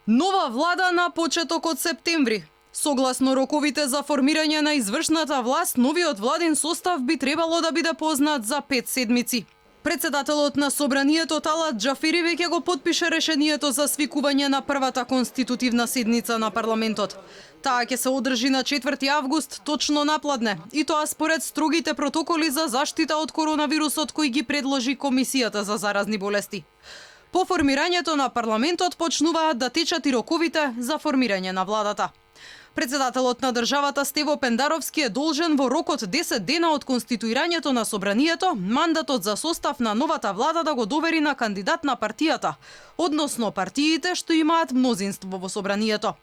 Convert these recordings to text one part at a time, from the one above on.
Нова влада на почеток од септември. Согласно роковите за формирање на извршната власт, новиот владин состав би требало да биде познат за 5 седмици. Председателот на Собранието Талат Џафери веќе го потпише решението за свикување на првата конститутивна седница на парламентот. Таа ќе се одржи на 4 август, точно напладне, и тоа според строгите протоколи за заштита од коронавирусот кои ги предложи Комисијата за заразни болести. По формирањето на парламентот почнуваат да течат и роковите за формирање на владата. Председателот на државата Стево Пендаровски е должен во рок од 10 дена од конституирањето на Собранието мандатот за состав на новата влада да го довери на кандидат на партијата, односно партиите што имаат мнозинство во Собранието.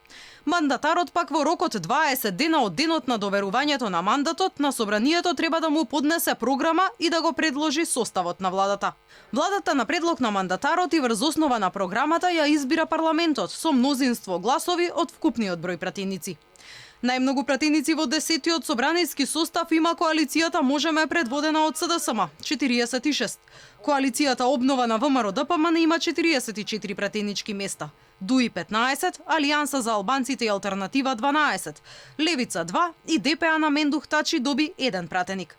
Мандатарот пак во рок од 20 дена од денот на доверувањето на мандатот на Собранието треба да му поднесе програма и да го предложи составот на владата. Владата на предлог на мандатарот и врз основа на програмата ја избира парламентот со мнозинство гласови од вкупниот број пратеници. Најмногу пратеници во 10-тиот собраниски состав има коалицијата Можеме предводена од СДСМ 46. Коалицијата Обнова на ВМРО ДПМН има 44 пратенички места. ДУИ 15, Алијанса за албанците и Алтернатива 12, Левица 2 и ДПА на Мендух Тачи доби 1 пратеник.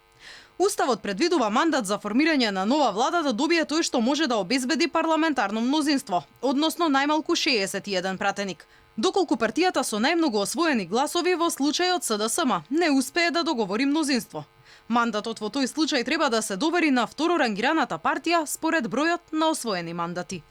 Уставот предвидува мандат за формирање на нова влада да добие тој што може да обезбеди парламентарно мнозинство, односно најмалку 61 пратеник. Доколку партијата со најмногу освоени гласови во случајот СДСМ не успее да договори мнозинство. Мандатот во тој случај треба да се довери на второрангираната партија според бројот на освоени мандати.